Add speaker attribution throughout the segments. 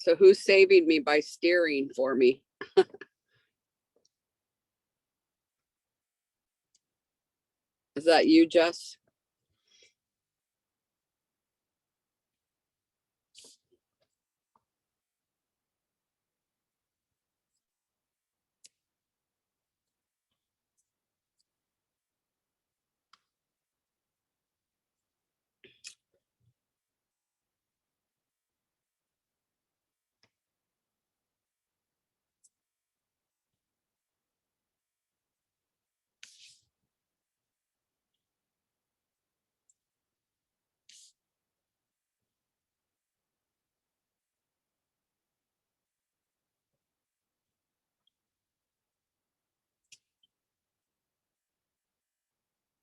Speaker 1: So who's saving me by steering for me? Is that you, Jess?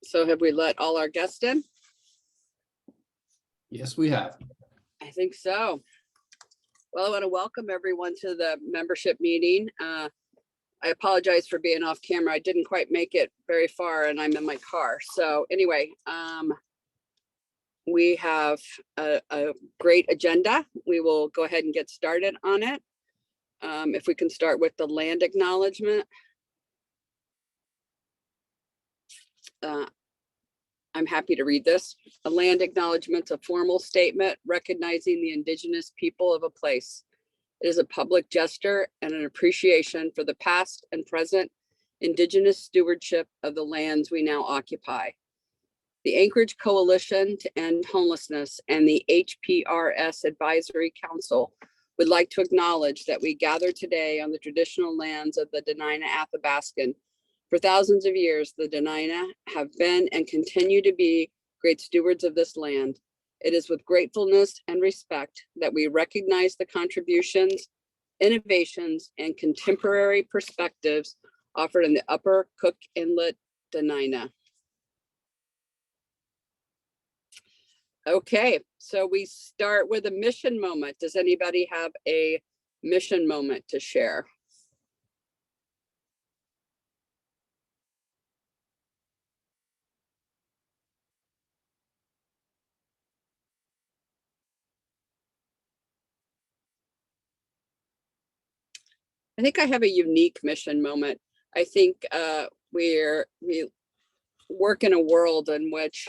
Speaker 1: So have we let all our guests in?
Speaker 2: Yes, we have.
Speaker 1: I think so. Well, I want to welcome everyone to the membership meeting. I apologize for being off camera. I didn't quite make it very far and I'm in my car. So anyway, we have a great agenda. We will go ahead and get started on it. If we can start with the land acknowledgement. I'm happy to read this. A land acknowledgement is a formal statement recognizing the indigenous people of a place. It is a public gesture and an appreciation for the past and present indigenous stewardship of the lands we now occupy. The Anchorage Coalition to End Homelessness and the HPRS Advisory Council would like to acknowledge that we gather today on the traditional lands of the Dena'ina Athabascan. For thousands of years, the Dena'ina have been and continue to be great stewards of this land. It is with gratefulness and respect that we recognize the contributions, innovations, and contemporary perspectives offered in the Upper Cook Inlet Dena'ina. Okay, so we start with a mission moment. Does anybody have a mission moment to share? I think I have a unique mission moment. I think we work in a world in which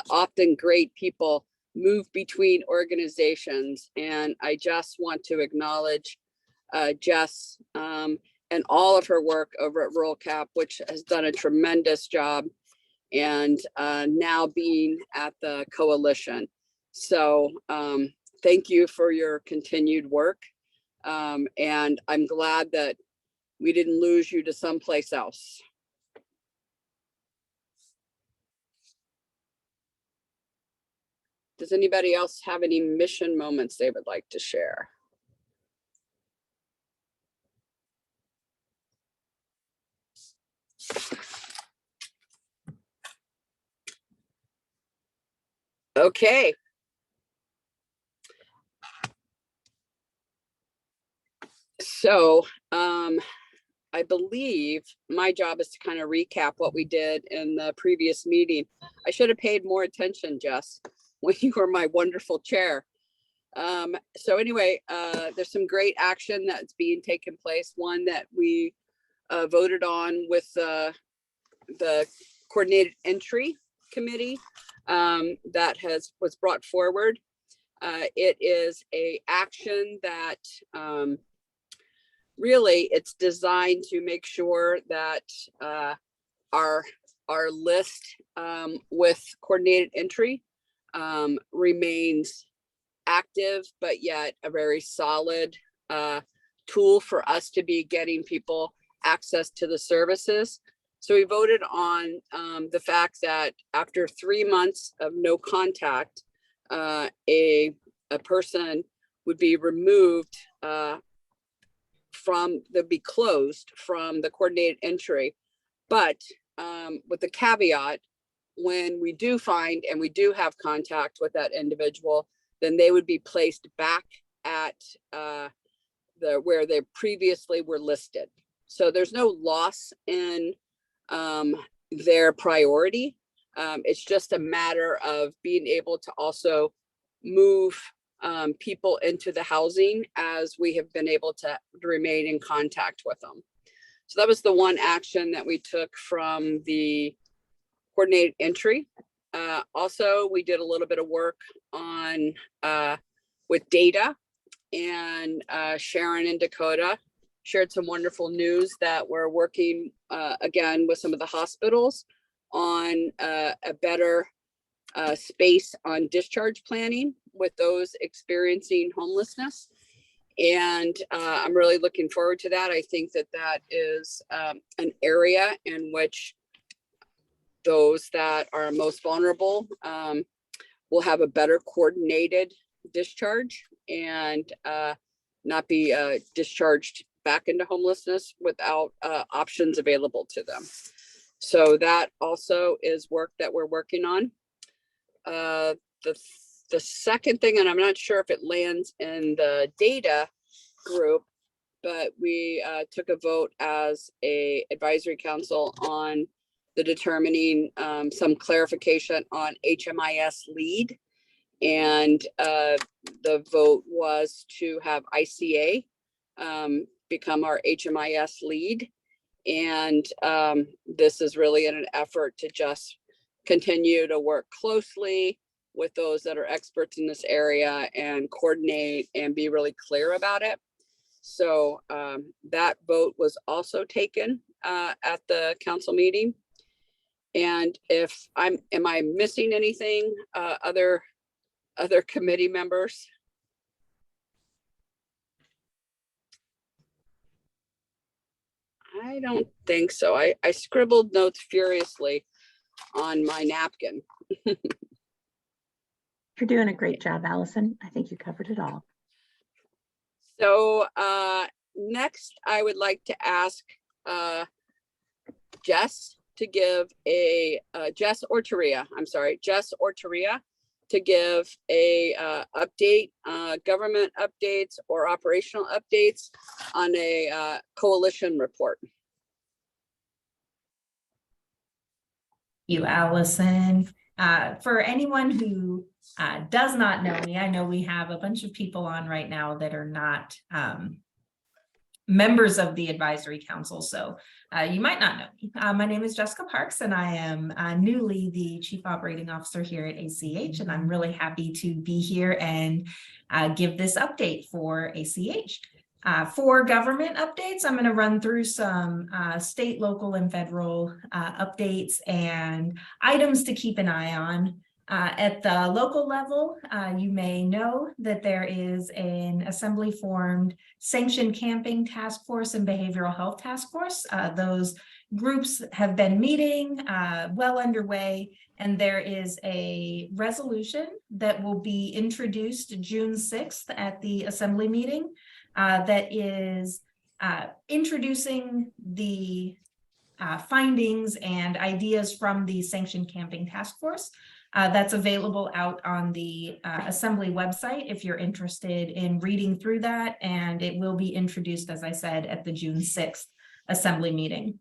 Speaker 1: often great people move between organizations. And I just want to acknowledge Jess and all of her work over at Rural Cap, which has done a tremendous job, and now being at the coalition. So thank you for your continued work. And I'm glad that we didn't lose you to someplace else. Does anybody else have any mission moments they would like to share? Okay. So I believe my job is to kind of recap what we did in the previous meeting. I should have paid more attention, Jess, when you were my wonderful chair. So anyway, there's some great action that's being taken place. One that we voted on with the coordinated entry committee that was brought forward. It is a action that really it's designed to make sure that our list with coordinated entry remains active, but yet a very solid tool for us to be getting people access to the services. So we voted on the fact that after 3 months of no contact, a person would be removed be closed from the coordinated entry. But with the caveat, when we do find and we do have contact with that individual, then they would be placed back at where they previously were listed. So there's no loss in their priority. It's just a matter of being able to also move people into the housing as we have been able to remain in contact with them. So that was the one action that we took from the coordinated entry. Also, we did a little bit of work on with data, and Sharon and Dakota shared some wonderful news that we're working again with some of the hospitals on a better space on discharge planning with those experiencing homelessness. And I'm really looking forward to that. I think that that is an area in which those that are most vulnerable will have a better coordinated discharge and not be discharged back into homelessness without options available to them. So that also is work that we're working on. The second thing, and I'm not sure if it lands in the data group, but we took a vote as a advisory council on the determining some clarification on HMIS lead. And the vote was to have ICA become our HMIS lead. And this is really in an effort to just continue to work closely with those that are experts in this area and coordinate and be really clear about it. So that vote was also taken at the council meeting. And if am I missing anything, other committee members? I don't think so. I scribbled notes furiously on my napkin.
Speaker 2: You're doing a great job, Allison. I think you covered it all.
Speaker 1: So next, I would like to ask Jess to give a Jess or Taria to give a update, government updates or operational updates on a coalition report.
Speaker 3: You, Allison. For anyone who does not know me, I know we have a bunch of people on right now that are not members of the advisory council, so you might not know me. My name is Jessica Parks, and I am newly the Chief Operating Officer here at ACH, and I'm really happy to be here and give this update for ACH. For government updates, I'm going to run through some state, local, and federal updates and items to keep an eye on. At the local level, you may know that there is an assembly formed sanctioned camping task force and behavioral health task force. Those groups have been meeting well underway, and there is a resolution that will be introduced June 6th at the assembly meeting that is introducing the findings and ideas from the sanctioned camping task force. That's available out on the assembly website if you're interested in reading through that, and it will be introduced, as I said, at the June 6th assembly meeting.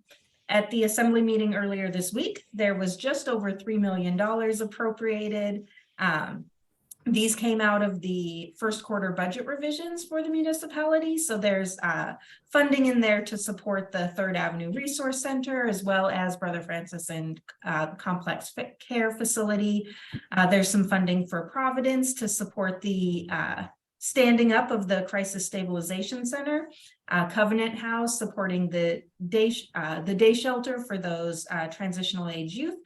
Speaker 3: At the assembly meeting earlier this week, there was just over $3 million appropriated. These came out of the first quarter budget revisions for the municipality. So there's funding in there to support the 3rd Avenue Resource Center, as well as Brother Francis and Complex Care Facility. There's some funding for Providence to support the standing up of the Crisis Stabilization Center, Covenant House supporting the day shelter for those transitional age youth,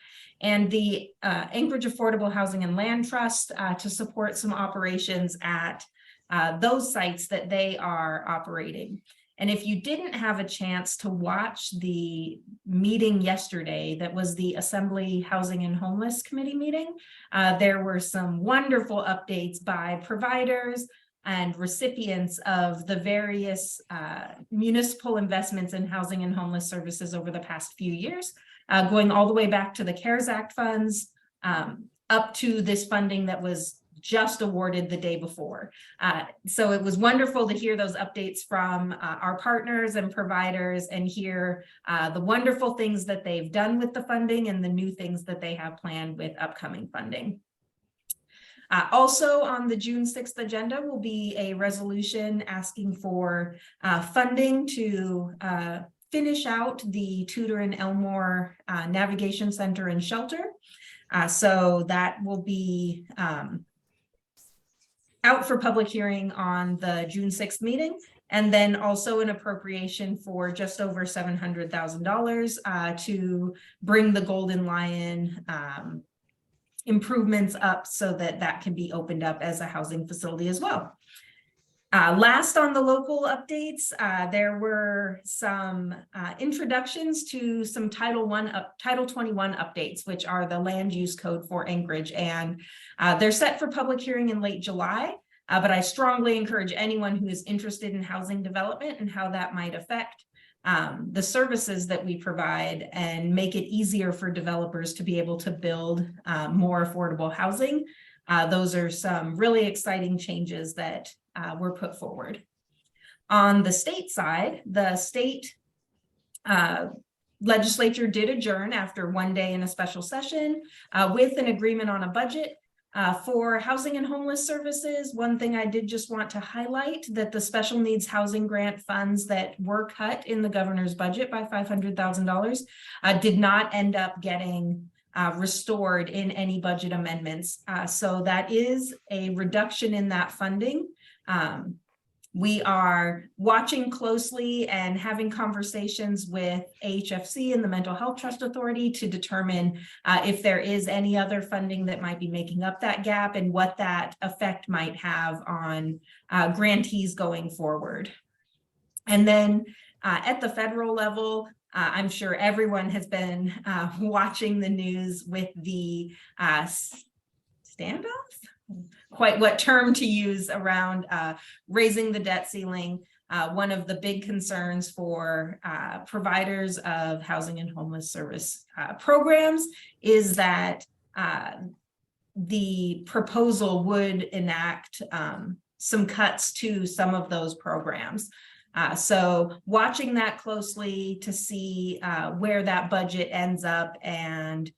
Speaker 3: and the Anchorage Affordable Housing and Land Trust to support some operations at those sites that they are operating. And if you didn't have a chance to watch the meeting yesterday, that was the Assembly Housing and Homeless Committee meeting, there were some wonderful updates by providers and recipients of the various municipal investments in housing and homeless services over the past few years. Going all the way back to the CARES Act funds, up to this funding that was just awarded the day before. So it was wonderful to hear those updates from our partners and providers and hear the wonderful things that they've done with the funding and the new things that they have planned with upcoming funding. Also on the June 6th agenda will be a resolution asking for funding to finish out the Tudor and Elmore Navigation Center and Shelter. So that will be out for public hearing on the June 6th meeting, and then also an appropriation for just over $700,000 to bring the Golden Lion improvements up so that that can be opened up as a housing facility as well. Last on the local updates, there were some introductions to some Title 21 updates, which are the land use code for Anchorage, and they're set for public hearing in late July. But I strongly encourage anyone who is interested in housing development and how that might affect the services that we provide and make it easier for developers to be able to build more affordable housing. Those are some really exciting changes that were put forward. On the state side, the state legislature did adjourn after one day in a special session with an agreement on a budget for housing and homeless services. One thing I did just want to highlight that the special needs housing grant funds that were cut in the governor's budget by $500,000 did not end up getting restored in any budget amendments. So that is a reduction in that funding. We are watching closely and having conversations with AHFC and the Mental Health Trust Authority to determine if there is any other funding that might be making up that gap and what that effect might have on grantees going forward. And then at the federal level, I'm sure everyone has been watching the news with the standoff, quite what term to use around raising the debt ceiling. One of the big concerns for providers of housing and homeless service programs is that the proposal would enact some cuts to some of those programs. So watching that closely to see where that budget ends up and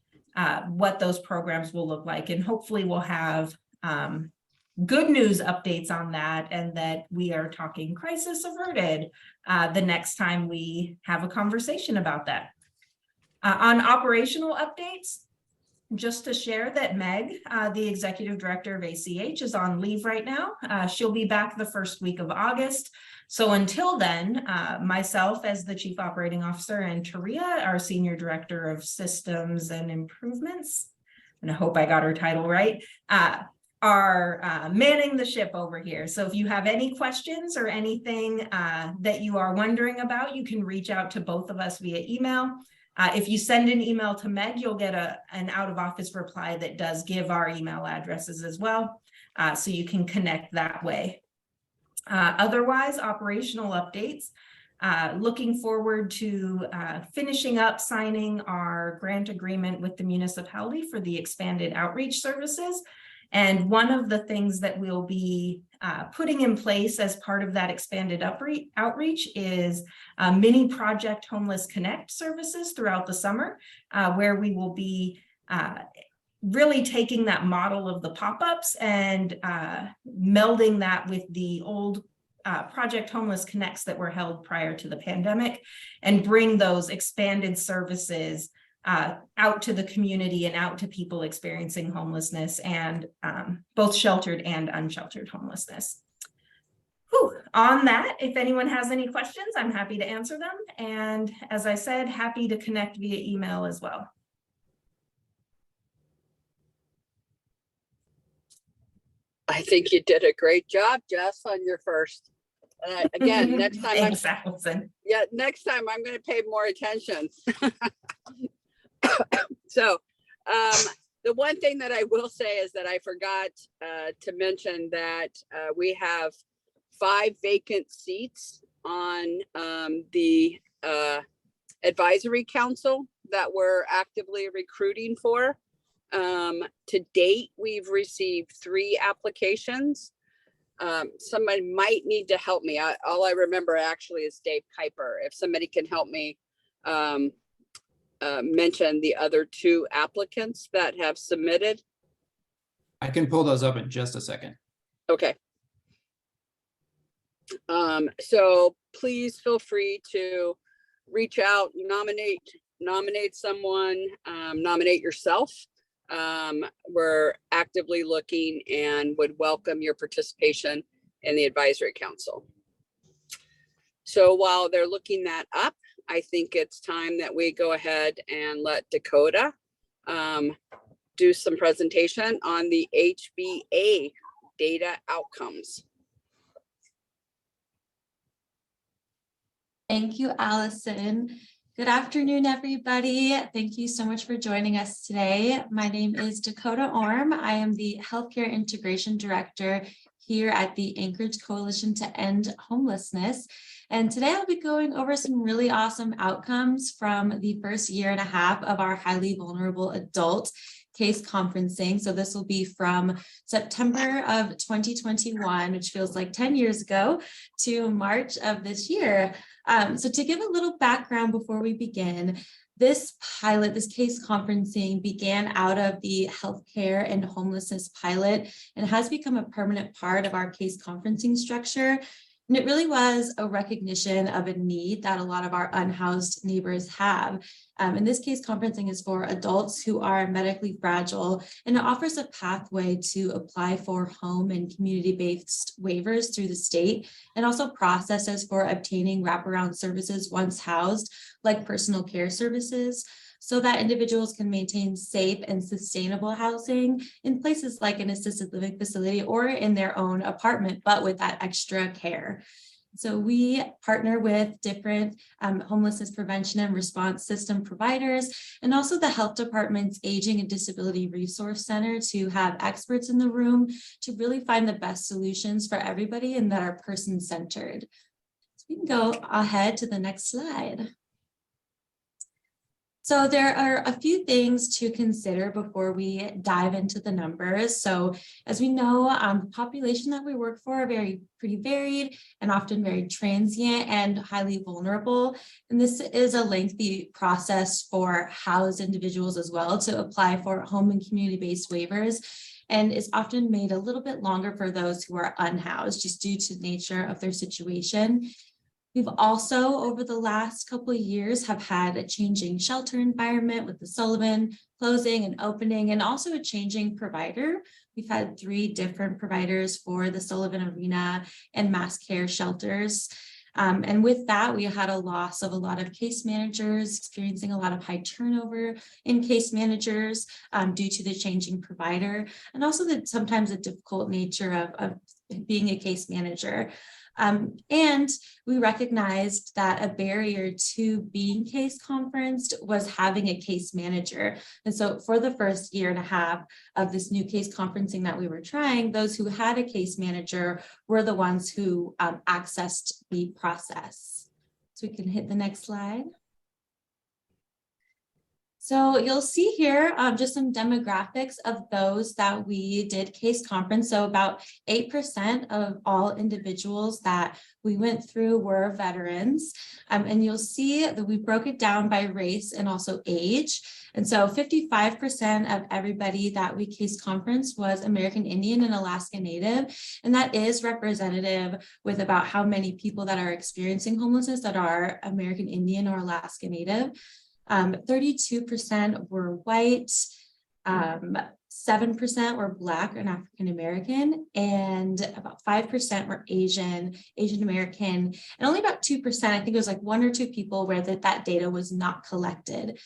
Speaker 3: what those programs will look like. And hopefully we'll have good news updates on that, and that we are talking crisis averted the next time we have a conversation about that. On operational updates, just to share that Meg, the executive director of ACH, is on leave right now. She'll be back the first week of August. So until then, myself as the chief operating officer and Taria, our senior director of systems and improvements, and I hope I got her title right, are manning the ship over here. So if you have any questions or anything that you are wondering about, you can reach out to both of us via email. If you send an email to Meg, you'll get an out-of-office reply that does give our email addresses as well, so you can connect that way. Otherwise, operational updates. Looking forward to finishing up signing our grant agreement with the municipality for the expanded outreach services. And one of the things that we'll be putting in place as part of that expanded outreach is mini project Homeless Connect services throughout the summer, where we will be really taking that model of the pop-ups and melding that with the old Project Homeless Connects that were held prior to the pandemic, and bring those expanded services out to the community and out to people experiencing homelessness, and both sheltered and unsheltered homelessness. Whew. On that, if anyone has any questions, I'm happy to answer them. And as I said, happy to connect via email as well.
Speaker 1: I think you did a great job, Jess, on your first. Again, next time,
Speaker 3: Thanks, Allison.
Speaker 1: next time I'm going to pay more attention. So the one thing that I will say is that I forgot to mention that we have 5 vacant seats on the advisory council that we're actively recruiting for. To date, we've received 3 applications. Somebody might need to help me. All I remember actually is Dave Kuiper. If somebody can help me mention the other 2 applicants that have submitted.
Speaker 4: I can pull those up in just a second.
Speaker 1: Okay. So please feel free to reach out, nominate someone, nominate yourself. We're actively looking and would welcome your participation in the advisory council. So while they're looking that up, I think it's time that we go ahead and let Dakota do some presentation on the HBA data outcomes.
Speaker 5: Thank you, Allison. Good afternoon, everybody. Thank you so much for joining us today. My name is Dakota Orm. I am the Healthcare Integration Director here at the Anchorage Coalition to End Homelessness. And today I'll be going over some really awesome outcomes from the first year and a half of our highly vulnerable adult case conferencing. So this will be from September of 2021, which feels like 10 years ago, to March of this year. So to give a little background before we begin, this pilot, this case conferencing began out of the healthcare and homelessness pilot and has become a permanent part of our case conferencing structure. And it really was a recognition of a need that a lot of our unhoused neighbors have. And this case conferencing is for adults who are medically fragile, and it offers a pathway to apply for home and community-based waivers through the state, and also processes for obtaining wraparound services once housed, like personal care services, so that individuals can maintain safe and sustainable housing in places like an assisted living facility or in their own apartment, but with that extra care. So we partner with different homelessness prevention and response system providers, and also the health department's Aging and Disability Resource Center to have experts in the room to really find the best solutions for everybody and that are person-centered. So we can go ahead to the next slide. So there are a few things to consider before we dive into the numbers. So as we know, the population that we work for are pretty varied and often very transient and highly vulnerable. And this is a lengthy process for housed individuals as well to apply for home and community-based waivers, and is often made a little bit longer for those who are unhoused just due to the nature of their situation. We've also, over the last couple of years, have had a changing shelter environment with the Sullivan closing and opening, and also a changing provider. We've had 3 different providers for the Sullivan Arena and Mass Care shelters. And with that, we had a loss of a lot of case managers, experiencing a lot of high turnover in case managers due to the changing provider, and also sometimes the difficult nature of being a case manager. And we recognized that a barrier to being case conferenced was having a case manager. And so for the first year and a half of this new case conferencing that we were trying, those who had a case manager were the ones who accessed the process. So we can hit the next slide. So you'll see here just some demographics of those that we did case conference. So about 8% of all individuals that we went through were veterans. And you'll see that we broke it down by race and also age. And so 55% of everybody that we case conference was American Indian and Alaska Native. And that is representative with about how many people that are experiencing homelessness that are American Indian or Alaska Native. 32% were white, 7% were Black and African American, and about 5% were Asian American, and only about 2%, I think it was like 1 or 2 people where that data was not collected.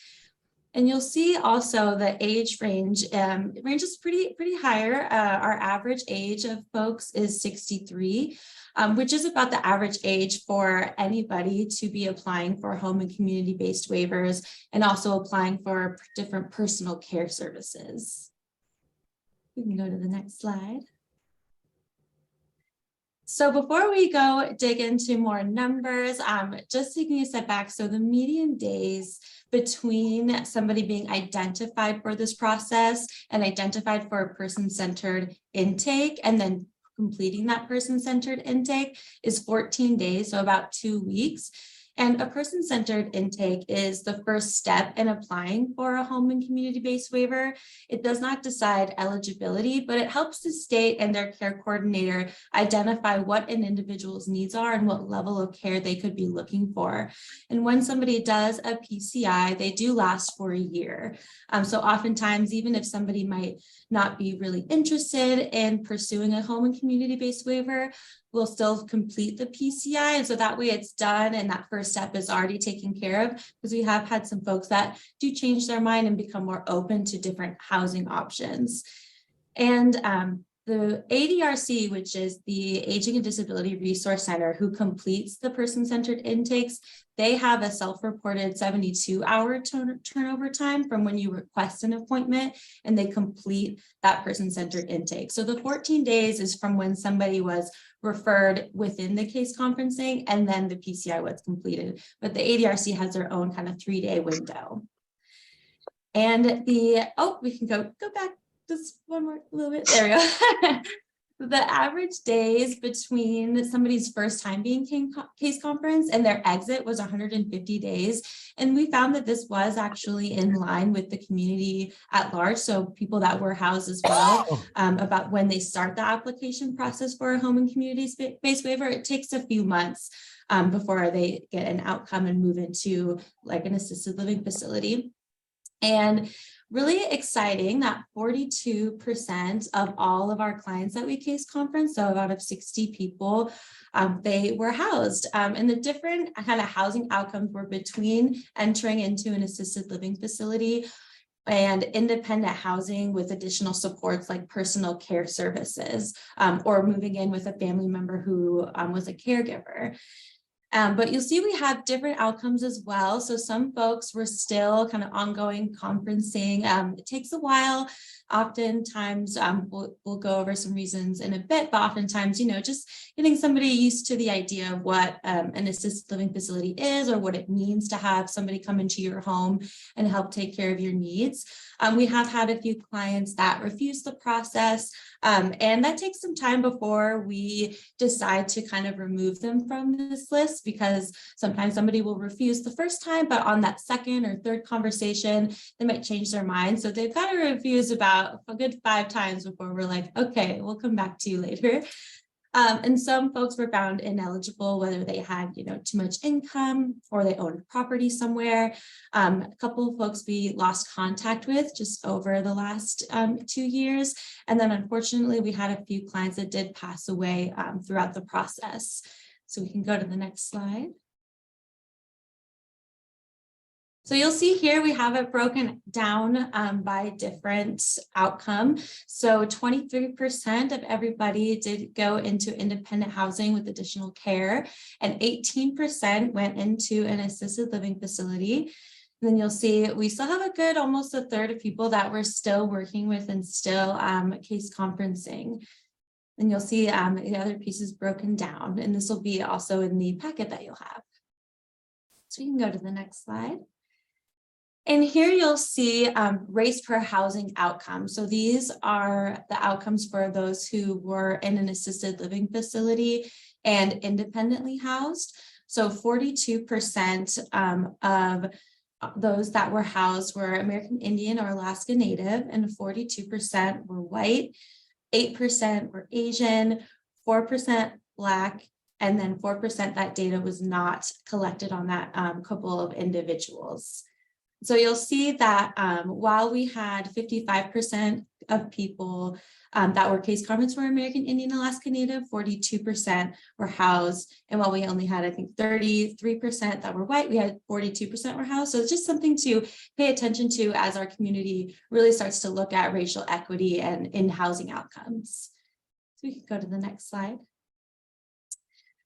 Speaker 5: And you'll see also the age range ranges pretty higher. Our average age of folks is 63, which is about the average age for anybody to be applying for home and community-based waivers and also applying for different personal care services. We can go to the next slide. So before we go dig into more numbers, just taking a step back. So the median days between somebody being identified for this process and identified for a person-centered intake and then completing that person-centered intake is 14 days, so about 2 weeks. And a person-centered intake is the first step in applying for a home and community-based waiver. It does not decide eligibility, but it helps the state and their care coordinator identify what an individual's needs are and what level of care they could be looking for. And when somebody does a PCI, they do last for a year. So oftentimes, even if somebody might not be really interested in pursuing a home and community-based waiver, we'll still complete the PCI. And so that way it's done and that first step is already taken care of, because we have had some folks that do change their mind and become more open to different housing options. And the ADRC, which is the Aging and Disability Resource Center, who completes the person-centered intakes, they have a self-reported 72-hour turnover time from when you request an appointment and they complete that person-centered intake. So the 14 days is from when somebody was referred within the case conferencing and then the PCI was completed. But the ADRC has their own kind of 3-day window. And we can go back just one more little bit. There we go. The average days between somebody's first time being case conference and their exit was 150 days. And we found that this was actually in line with the community at large. So people that were housed as well, about when they start the application process for a home and community-based waiver, it takes a few months before they get an outcome and move into like an assisted living facility. And really exciting that 42% of all of our clients that we case conference, so out of 60 people, they were housed. And the different kind of housing outcomes were between entering into an assisted living facility and independent housing with additional supports like personal care services, or moving in with a family member who was a caregiver. But you'll see we have different outcomes as well. So some folks were still kind of ongoing conferencing. It takes a while. Oftentimes, we'll go over some reasons in a bit, but oftentimes, just getting somebody used to the idea of what an assisted living facility is or what it means to have somebody come into your home and help take care of your needs. We have had a few clients that refuse the process, and that takes some time before we decide to kind of remove them from this list, because sometimes somebody will refuse the first time, but on that second or third conversation, they might change their mind. So they've got to refuse about a good 5 times before we're like, okay, we'll come back to you later. And some folks were found ineligible, whether they had, too much income or they owned property somewhere. A couple of folks we lost contact with just over the last 2 years. And then unfortunately, we had a few clients that did pass away throughout the process. So we can go to the next slide. So you'll see here we have it broken down by different outcome. So 23% of everybody did go into independent housing with additional care, and 18% went into an assisted living facility. And then you'll see we still have a good almost a third of people that we're still working with and still case conferencing. And you'll see the other pieces broken down, and this will be also in the packet that you'll have. So you can go to the next slide. And here you'll see race per housing outcome. So these are the outcomes for those who were in an assisted living facility and independently housed. So 42% of those that were housed were American Indian or Alaska Native, and 42% were white, 8% were Asian, 4% Black, and then 4% that data was not collected on that couple of individuals. So you'll see that while we had 55% of people that were case conference were American Indian Alaska Native, 42% were housed. And while we only had, I think, 33% that were white, we had 42% were housed. So it's just something to pay attention to as our community really starts to look at racial equity and in housing outcomes. So we can go to the next slide.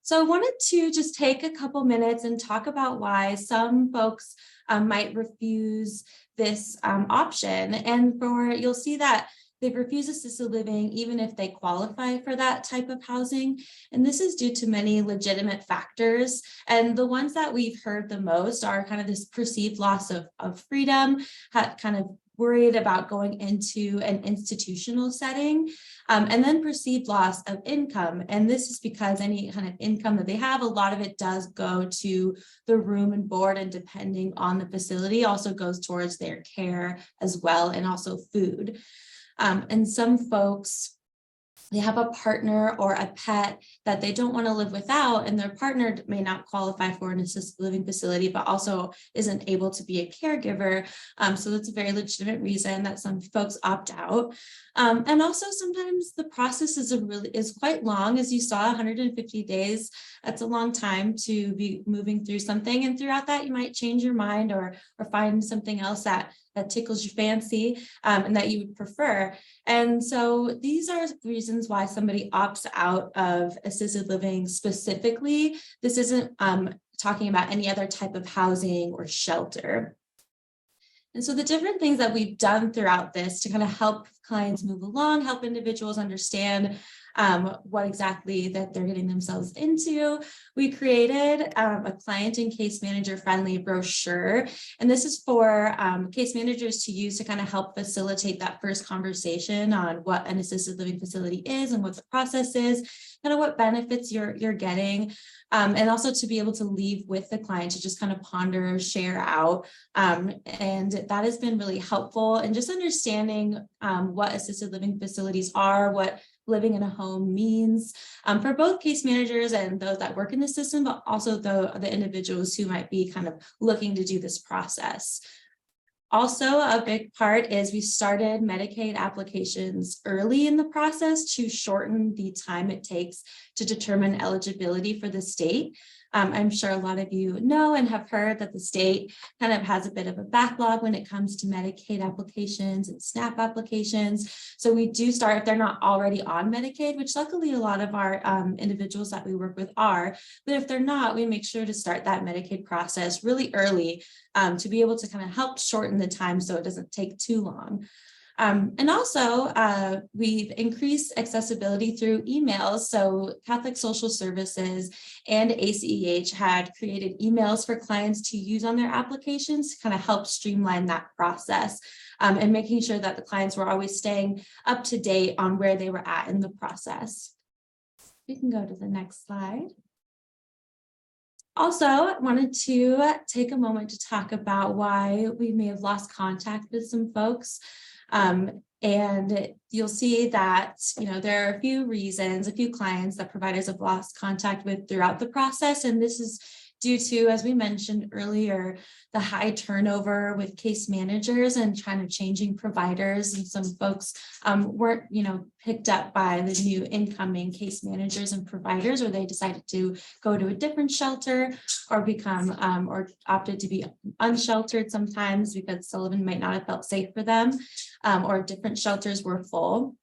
Speaker 5: So I wanted to just take a couple minutes and talk about why some folks might refuse this option. And you'll see that they've refused assisted living even if they qualify for that type of housing. And this is due to many legitimate factors. And the ones that we've heard the most are kind of this perceived loss of freedom, kind of worried about going into an institutional setting, and then perceived loss of income. And this is because any kind of income that they have, a lot of it does go to the room and board, and depending on the facility also goes towards their care as well, and also food. And some folks, they have a partner or a pet that they don't want to live without, and their partner may not qualify for an assisted living facility, but also isn't able to be a caregiver. So that's a very legitimate reason that some folks opt out. And also sometimes the process is quite long. As you saw, 150 days, that's a long time to be moving through something. And throughout that, you might change your mind or find something else that tickles your fancy, and that you would prefer. And so these are reasons why somebody opts out of assisted living specifically. This isn't talking about any other type of housing or shelter. And so the different things that we've done throughout this to kind of help clients move along, help individuals understand what exactly that they're getting themselves into. We created a client and case manager friendly brochure. And this is for case managers to use to kind of help facilitate that first conversation on what an assisted living facility is and what the process is, kind of what benefits you're getting. And also to be able to leave with the client to just kind of ponder, share out. And that has been really helpful in just understanding what assisted living facilities are, what living in a home means for both case managers and those that work in the system, but also the individuals who might be kind of looking to do this process. Also, a big part is we started Medicaid applications early in the process to shorten the time it takes to determine eligibility for the state. I'm sure a lot of you know and have heard that the state kind of has a bit of a backlog when it comes to Medicaid applications and SNAP applications. So we do start, if they're not already on Medicaid, which luckily a lot of our individuals that we work with are, but if they're not, we make sure to start that Medicaid process really early to be able to kind of help shorten the time so it doesn't take too long. And also, we've increased accessibility through emails. So Catholic Social Services and ACEH had created emails for clients to use on their applications to kind of help streamline that process, and making sure that the clients were always staying up to date on where they were at in the process. We can go to the next slide. Also, I wanted to take a moment to talk about why we may have lost contact with some folks. And you'll see that, there are a few reasons, a few clients that providers have lost contact with throughout the process. And this is due to, as we mentioned earlier, the high turnover with case managers and kind of changing providers. And some folks weren't, picked up by the new incoming case managers and providers, or they decided to go to a different shelter or become or opted to be unsheltered sometimes because Sullivan might not have felt safe for them, or different shelters were full.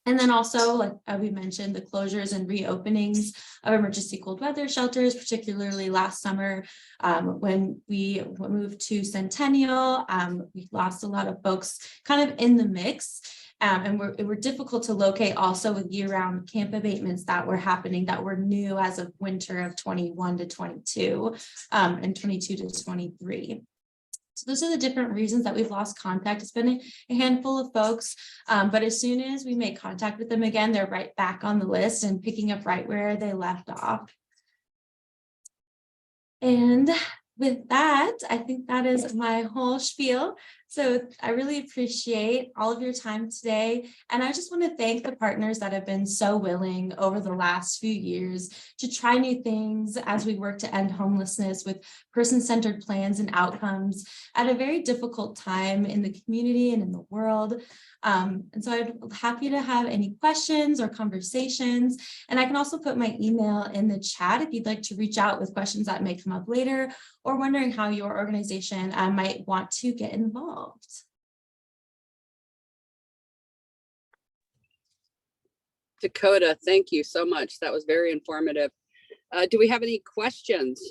Speaker 5: And then also, like we mentioned, the closures and reopenings of emergency cold weather shelters, particularly last summer when we moved to Centennial, we lost a lot of folks kind of in the mix. And it were difficult to locate also with year-round camp abatements that were happening that were new as of winter of 21 to 22 and 22 to 23. So those are the different reasons that we've lost contact. It's been a handful of folks, but as soon as we make contact with them again, they're right back on the list and picking up right where they left off. And with that, I think that is my whole spiel. So I really appreciate all of your time today. And I just want to thank the partners that have been so willing over the last few years to try new things as we work to end homelessness with person-centered plans and outcomes at a very difficult time in the community and in the world. And so I'm happy to have any questions or conversations. And I can also put my email in the chat if you'd like to reach out with questions that may come up later, or wondering how your organization might want to get involved.
Speaker 1: Dakota, thank you so much. That was very informative. Do we have any questions?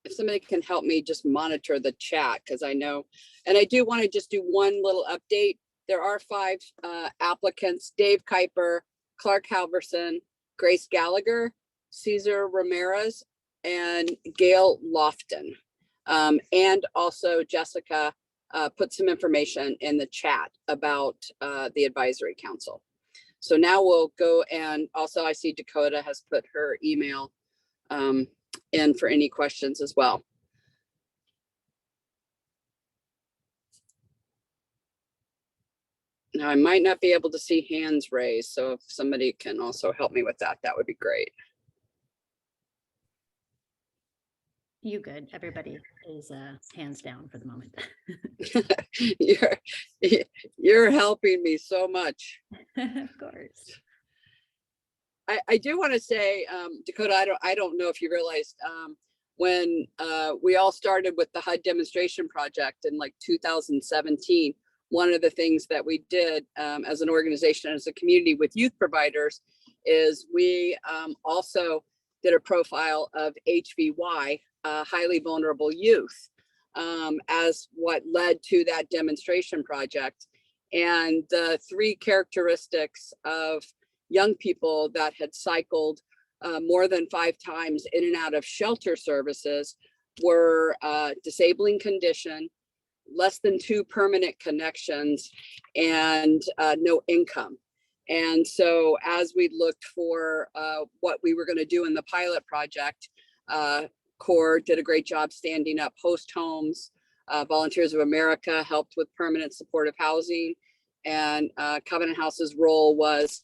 Speaker 1: If somebody can help me just monitor the chat, because I know, and I do want to just do one little update. There are 5 applicants: Dave Kuiper, Clark Halverson, Grace Gallagher, Cesar Ramirez, and Gail Lofton. And also Jessica put some information in the chat about the advisory council. So now we'll go, and also I see Dakota has put her email in for any questions as well. Now I might not be able to see hands raised, so if somebody can also help me with that, that would be great.
Speaker 6: You good? Everybody is hands down for the moment.
Speaker 1: You're helping me so much.
Speaker 6: Of course.
Speaker 1: I do want to say, Dakota, I don't know if you realized when we all started with the HUD demonstration project in like 2017, one of the things that we did as an organization, as a community with youth providers, is we also did a profile of HVY, highly vulnerable youth, as what led to that demonstration project. And the 3 characteristics of young people that had cycled more than 5 times in and out of shelter services were disabling condition, less than 2 permanent connections, and no income. And so as we looked for what we were going to do in the pilot project, CORE did a great job standing up host homes. Volunteers of America helped with permanent supportive housing, and Covenant House's role was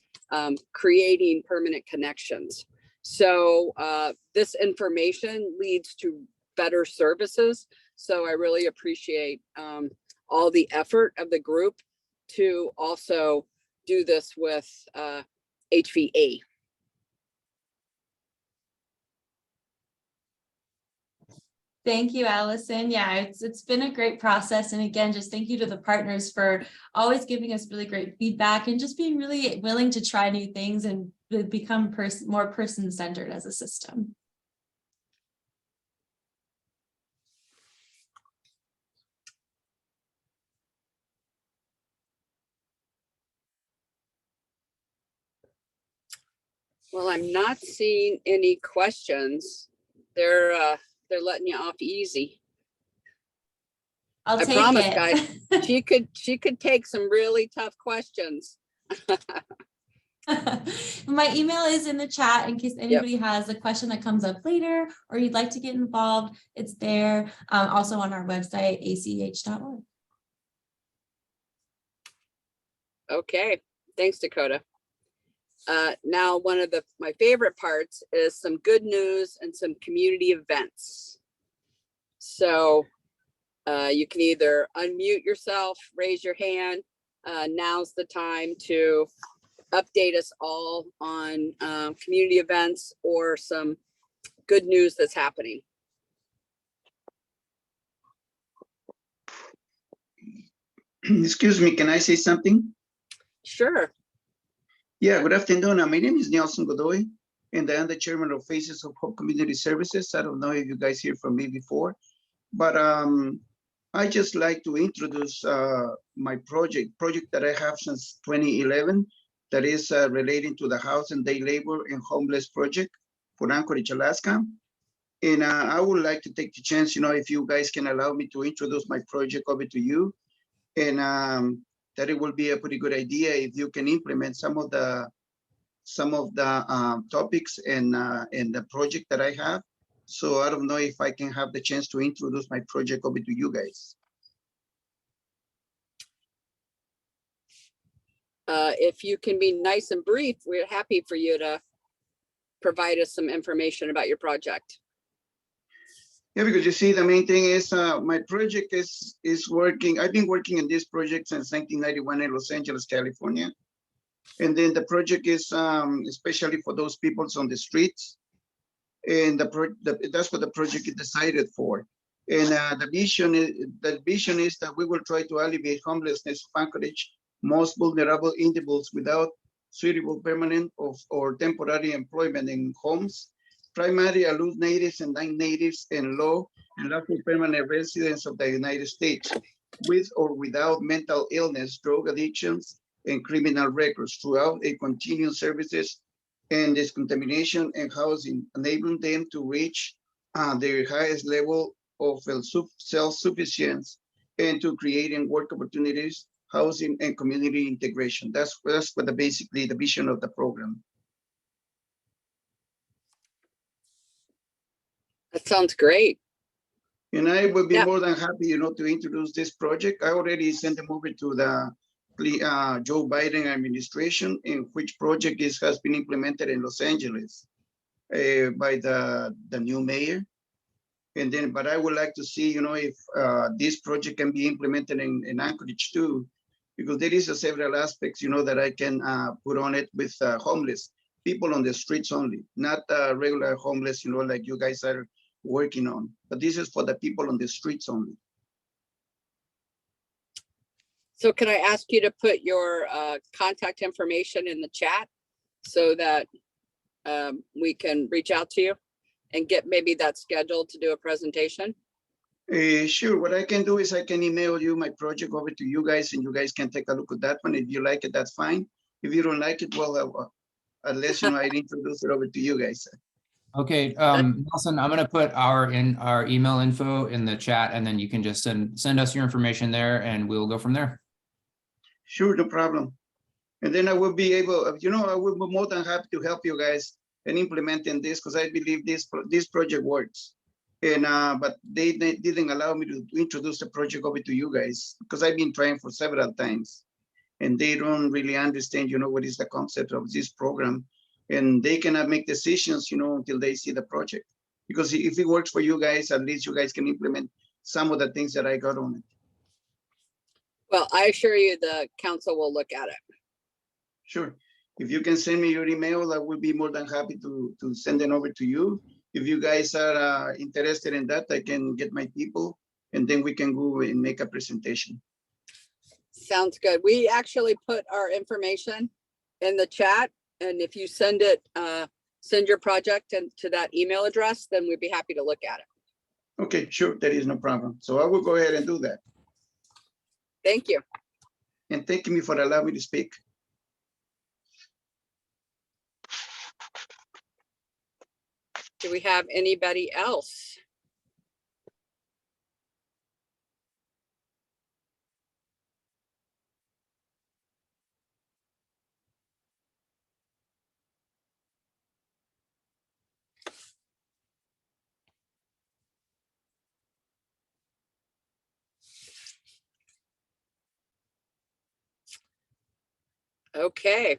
Speaker 1: creating permanent connections. So this information leads to better services. So I really appreciate all the effort of the group to also do this with HVA.
Speaker 5: Thank you, Allison. Yeah, it's been a great process. And again, just thank you to the partners for always giving us really great feedback and just being really willing to try new things and become more person-centered as a system.
Speaker 1: Well, I'm not seeing any questions. They're letting you off easy.
Speaker 5: I'll
Speaker 1: I
Speaker 5: take
Speaker 1: promise,
Speaker 5: it.
Speaker 1: guys, she could take some really tough questions.
Speaker 5: My email is in the chat in case anybody has a question that comes up later or you'd like to get involved. It's there, also on our website, ach.org.
Speaker 1: Okay, thanks, Dakota. Now, one of my favorite parts is some good news and some community events. So you can either unmute yourself, raise your hand. Now's the time to update us all on community events or some good news that's happening.
Speaker 7: Excuse me, can I say something?
Speaker 1: Sure.
Speaker 7: Yeah, good afternoon. My name is Nelson Godoy, and I am the chairman of Faces of Hope Community Services. I don't know if you guys heard from me before, but I just like to introduce my project that I have since 2011 that is relating to the house and day labor and homeless project for Anchorage, Alaska. And I would like to take the chance, if you guys can allow me to introduce my project over to you, and that it will be a pretty good idea if you can implement some of the topics and the project that I have. So I don't know if I can have the chance to introduce my project over to you guys.
Speaker 1: If you can be nice and brief, we're happy for you to provide us some information about your project.
Speaker 7: Yeah, because you see, the main thing is my project is working. I've been working in this project since 1991 in Los Angeles, California. And then the project is especially for those people on the streets. And that's what the project is decided for. And the vision is that we will try to alleviate homelessness of Anchorage most vulnerable individuals without suitable permanent or temporary employment in homes, primarily aloof natives and non-natives and low and lawful permanent residents of the United States with or without mental illness, drug addictions, and criminal records throughout a continuum services and discontamination and housing, enabling them to reach their highest level of self-sufficiency and to creating work opportunities, housing, and community integration. That's what basically the vision of the program.
Speaker 1: That sounds great.
Speaker 7: And I would be
Speaker 1: Yeah.
Speaker 7: more than happy, to introduce this project. I already sent them over to the Joe Biden administration, in which project has been implemented in Los Angeles by the new mayor. And then, but I would like to see, if this project can be implemented in Anchorage too, because there is several aspects, that I can put on it with homeless people on the streets only, not regular homeless, like you guys are working on. But this is for the people on the streets only.
Speaker 1: So can I ask you to put your contact information in the chat so that we can reach out to you and get maybe that scheduled to do a presentation?
Speaker 7: Sure. What I can do is I can email you my project over to you guys, and you guys can take a look at that one. If you like it, that's fine. If you don't like it, well, unless I introduce it over to you guys.
Speaker 4: Okay, Nelson, I'm gonna put our email info in the chat, and then you can just send us your information there, and we'll go from there.
Speaker 7: Sure, no problem. And then I will be able, I will be more than happy to help you guys in implementing this, because I believe this project works. And but they didn't allow me to introduce the project over to you guys, because I've been trying for several times, and they don't really understand, what is the concept of this program, and they cannot make decisions, until they see the project. Because if it works for you guys, at least you guys can implement some of the things that I got on it.
Speaker 1: Well, I assure you the council will look at it.
Speaker 7: Sure. If you can send me your email, I will be more than happy to send it over to you. If you guys are interested in that, I can get my people, and then we can go and make a presentation.
Speaker 1: Sounds good. We actually put our information in the chat, and if you send your project to that email address, then we'd be happy to look at it.
Speaker 7: Okay, sure, there is no problem. So I will go ahead and do that.
Speaker 1: Thank you.
Speaker 7: And thank you for allowing me to speak.
Speaker 1: Do we have anybody else? Okay.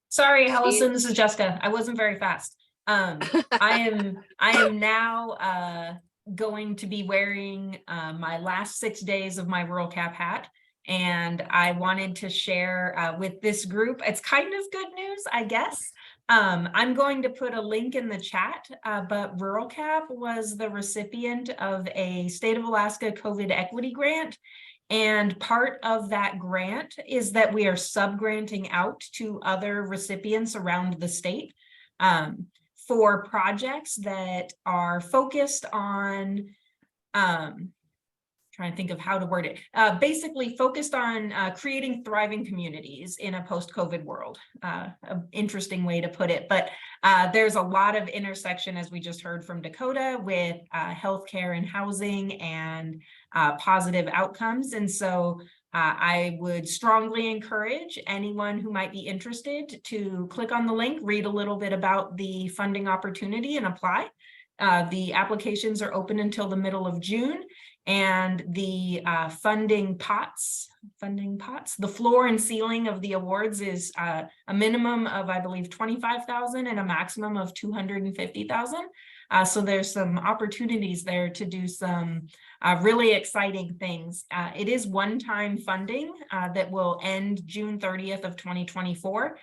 Speaker 3: Sorry, Allison, this is Jessica. I wasn't very fast. I am now going to be wearing my last 6 days of my Rural Cap hat. And I wanted to share with this group, it's kind of good news, I guess. I'm going to put a link in the chat, but Rural Cap was the recipient of a State of Alaska COVID Equity Grant. And part of that grant is that we are sub-granting out to other recipients around the state for projects that are focused on, trying to think of how to word it, basically focused on creating thriving communities in a post-COVID world. An interesting way to put it, but there's a lot of intersection, as we just heard from Dakota, with healthcare and housing and positive outcomes. And so I would strongly encourage anyone who might be interested to click on the link, read a little bit about the funding opportunity, and apply. The applications are open until the middle of June. And the funding pots, the floor and ceiling of the awards is a minimum of, I believe, $25,000 and a maximum of $250,000. So there's some opportunities there to do some really exciting things. It is one-time funding that will end June 30th of 2024.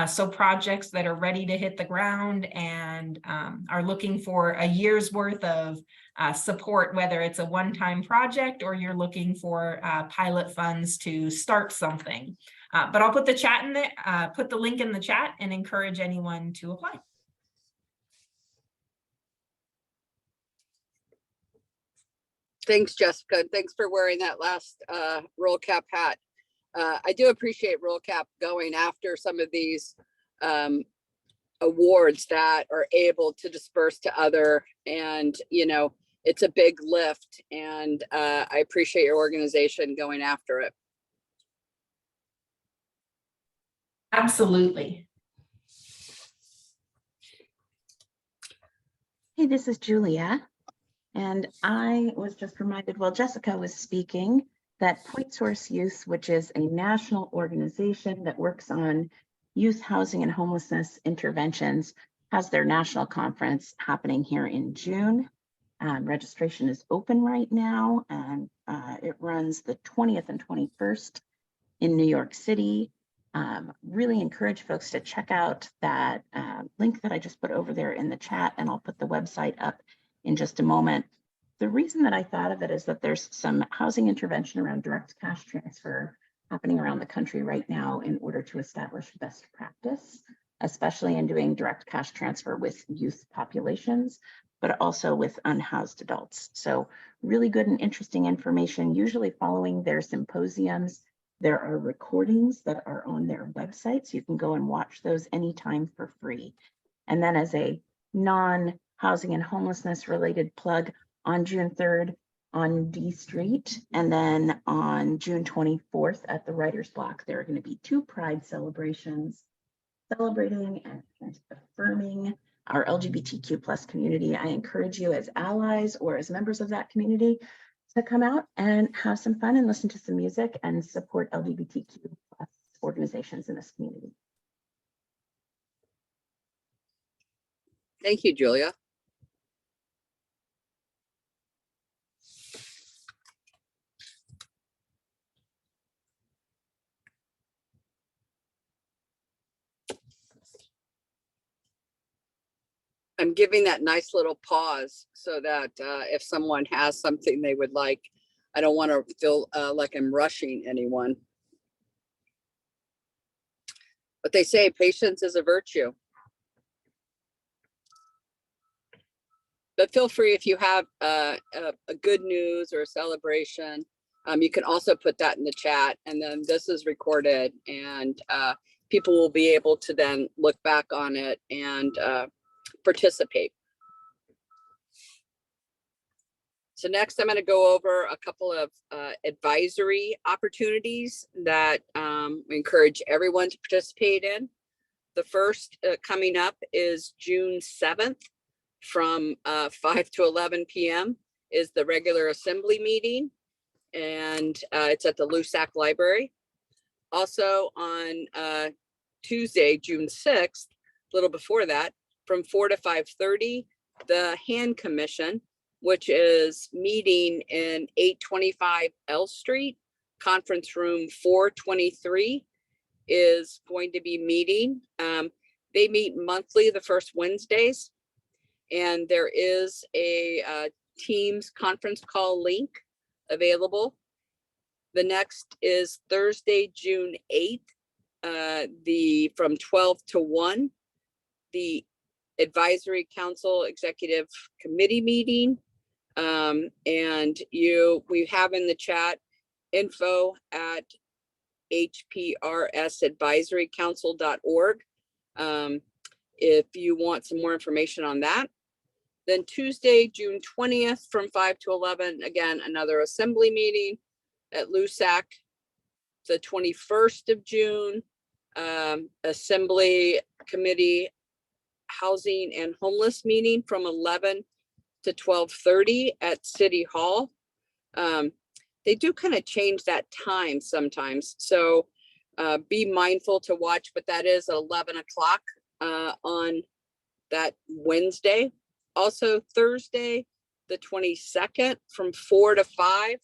Speaker 3: So projects that are ready to hit the ground and are looking for a year's worth of support, whether it's a one-time project or you're looking for pilot funds to start something. But I'll put the chat in there, put the link in the chat, and encourage anyone to apply.
Speaker 1: Thanks, Jessica. Thanks for wearing that last Rural Cap hat. I do appreciate Rural Cap going after some of these awards that are able to disperse to other, and it's a big lift, and I appreciate your organization going after it.
Speaker 3: Absolutely.
Speaker 2: Hey, this is Julia. And I was just reminded while Jessica was speaking that Point Source Youth, which is a national organization that works on youth housing and homelessness interventions, has their national conference happening here in June. Registration is open right now, and it runs the 20th and 21st in New York City. Really encourage folks to check out that link that I just put over there in the chat, and I'll put the website up in just a moment. The reason that I thought of it is that there's some housing intervention around direct cash transfer happening around the country right now in order to establish best practice, especially in doing direct cash transfer with youth populations, but also with unhoused adults. So really good and interesting information, usually following their symposiums. There are recordings that are on their website, so you can go and watch those anytime for free. And then as a non-housing and homelessness related plug, on June 3rd on D Street, and then on June 24th at the Writer's Block, there are going to be 2 Pride celebrations celebrating and affirming our LGBTQ plus community. I encourage you as allies or as members of that community to come out and have some fun and listen to some music and support LGBTQ plus organizations in this community.
Speaker 1: Thank you, Julia. I'm giving that nice little pause so that if someone has something they would like, I don't want to feel like I'm rushing anyone. But they say patience is a virtue. But feel free if you have a good news or a celebration, you can also put that in the chat, and then this is recorded, and people will be able to then look back on it and participate. So next I'm going to go over a couple of advisory opportunities that we encourage everyone to participate in. The first coming up is June 7th from 5 to 11 p.m. is the regular assembly meeting, and it's at the Lusac Library. Also on Tuesday, June 6th, a little before that, from 4 to 5:30, the Hand Commission, which is meeting in 825 L Street, conference room 423, is going to be meeting. They meet monthly the first Wednesdays, and there is a Teams conference call link available. The next is Thursday, June 8th, from 12 to 1, the Advisory Council Executive Committee meeting. And we have in the chat info at HPRSadvisorycouncil.org if you want some more information on that. Then Tuesday, June 20th from 5 to 11, again, another assembly meeting at Lusac. The 21st of June, Assembly Committee Housing and Homeless meeting from 11 to 12:30 at City Hall. They do kind of change that time sometimes, so be mindful to watch, but that is at 11 o'clock on that Wednesday. Also Thursday, the 22nd from 4 to 5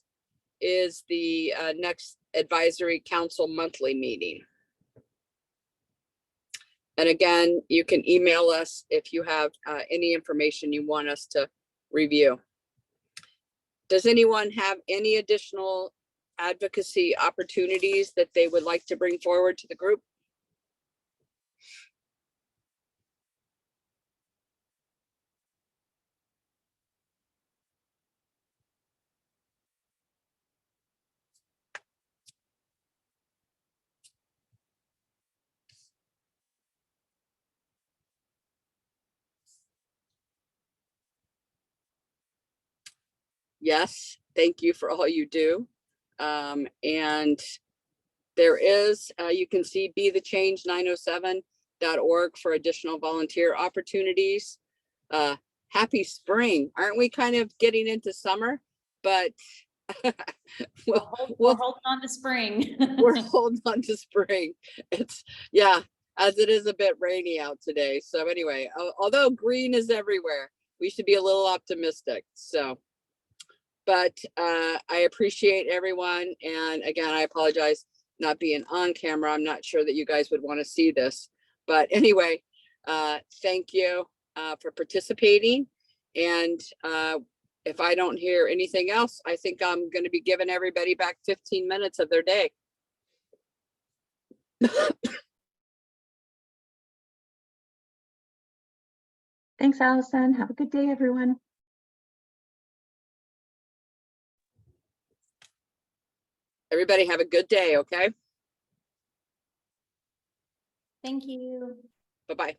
Speaker 1: is the next Advisory Council monthly meeting. And again, you can email us if you have any information you want us to review. Does anyone have any additional advocacy opportunities that they would like to bring forward to the group? yes, thank you for all you do. And there is, you can see Be the Change 907.org for additional volunteer opportunities. Happy spring. Aren't we kind of getting into summer? But
Speaker 6: We're
Speaker 1: we'll
Speaker 6: holding on to spring.
Speaker 1: we're holding on to spring. It's, yeah, as it is a bit rainy out today. So anyway, although green is everywhere, we should be a little optimistic. So, but I appreciate everyone. And again, I apologize not being on camera. I'm not sure that you guys would want to see this. But anyway, thank you for participating. And if I don't hear anything else, I think I'm going to be giving everybody back 15 minutes of their day.
Speaker 2: Thanks, Allison. Have a good day, everyone.
Speaker 1: Everybody have a good day, okay?
Speaker 6: Thank you.
Speaker 1: Bye-bye.